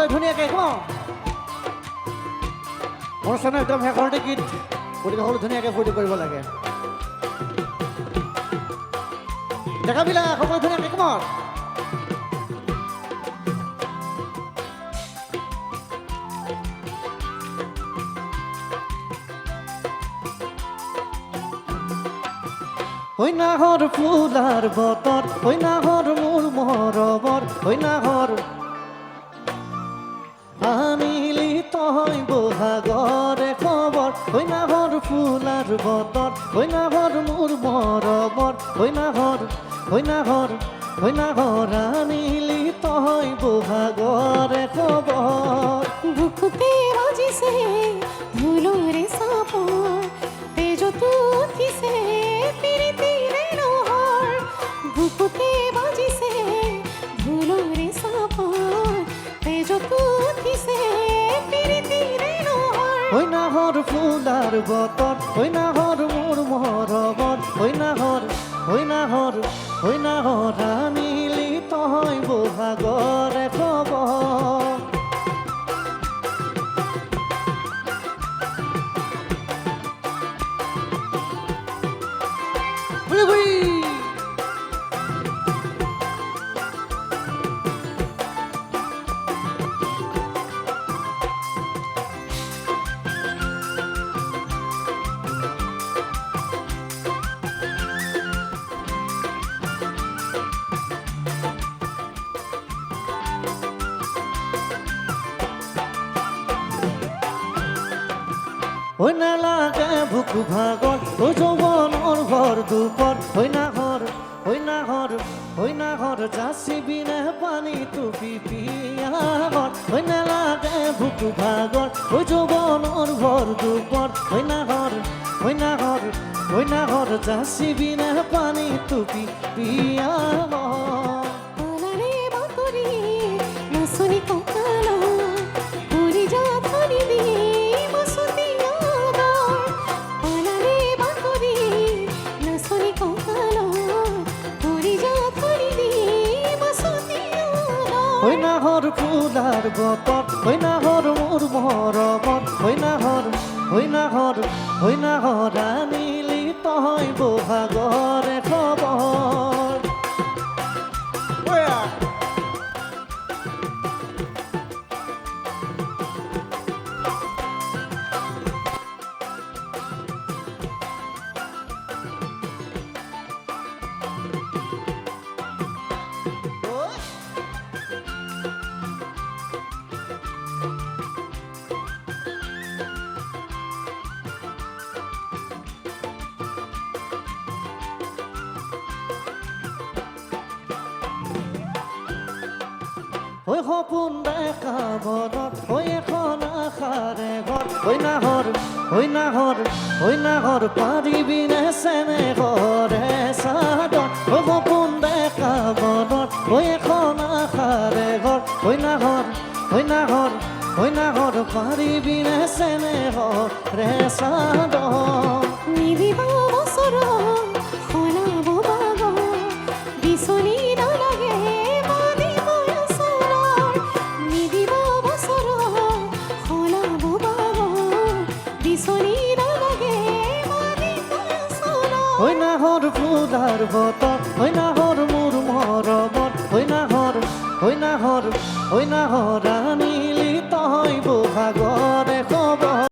ধুনীয়াকৈ অনুষ্ঠানৰ একদম শেষৰতে গীত গতিকে সকলো ধুনীয়াকৈ ফূৰ্তি কৰিব লাগে ডেকাবিলাক সকলো ধুনীয়াকৈ হৈ নাহৰ ফুলাৰ বতৰ হৈ নাহৰ মোৰ মৰমৰ হৈ নাহৰ আনিলি তই বহাগৰে খবৰ হৈ নাহৰ ফুলাৰ বতৰ হৈ নাহৰ মোৰ মৰমৰ হৈ নাহৰ আনিলি তই বহাগৰে খবৰ বুকুতে বাজিছে ধুলুৰে চাপ তেজত উঠিছে পিৰিতিৰে নহৰ বুকুতে বাজিছে ধুলুৰে চাপ তেজত উঠিছে পিৰিতিৰে নহৰ হৈ নাহৰ ফুলাৰ বতৰ হৈ নাহৰ মোৰ মৰমৰ হৈ নাহৰ আনিলি তই বহাগৰে খবৰ হৈ নালাগে ভোক ভাগৰ হৈ যৌৱনৰ ভৰ দুপৰ হৈ নাহৰ যাচিবিনে পানী টুপি পিয়াহৰ হৈ নালাগে ভোক ভাগৰ হৈ যৌৱনৰ ভৰ দুপৰ হৈ নাহৰ যাচিবিনে পানী টুপি পিয়াহৰ পালাৰে বাতৰি নাচনি কঁকাল উৰি যা ধৰিবি বসতি আগৰ পালাৰে বাতৰি নাচনি কঁকাল উৰি যা ধৰিবি বসতি আগৰ হৈ নাহৰ ফুলাৰ বতৰ হৈ নাহৰ মোৰ মৰমৰ হৈ নাহৰ আনিলি তই বহাগৰে খবৰ হৈ সপোন দেখা মনত হৈ এখন আশাৰে ঘৰ হৈ নাহৰ পাৰিবিনে চেনেহৰে চাদৰ হৈ সপোন দেখা মনত হৈ এখন আশাৰে ঘৰ হৈ নাহৰ পাৰিবিনে চেনেহৰে চাদৰ নিদিব বছৰ সলাব বাগৰ বিচনী নালাগে মাদিব আচলৰ নিদিব বছৰ সলাব বাগৰ বিচনী নালাগে মাদিব আচলৰ হৈ নাহৰ ফুলাৰ বতৰ হৈ নাহৰ মোৰ মৰমৰ হৈ নাহৰ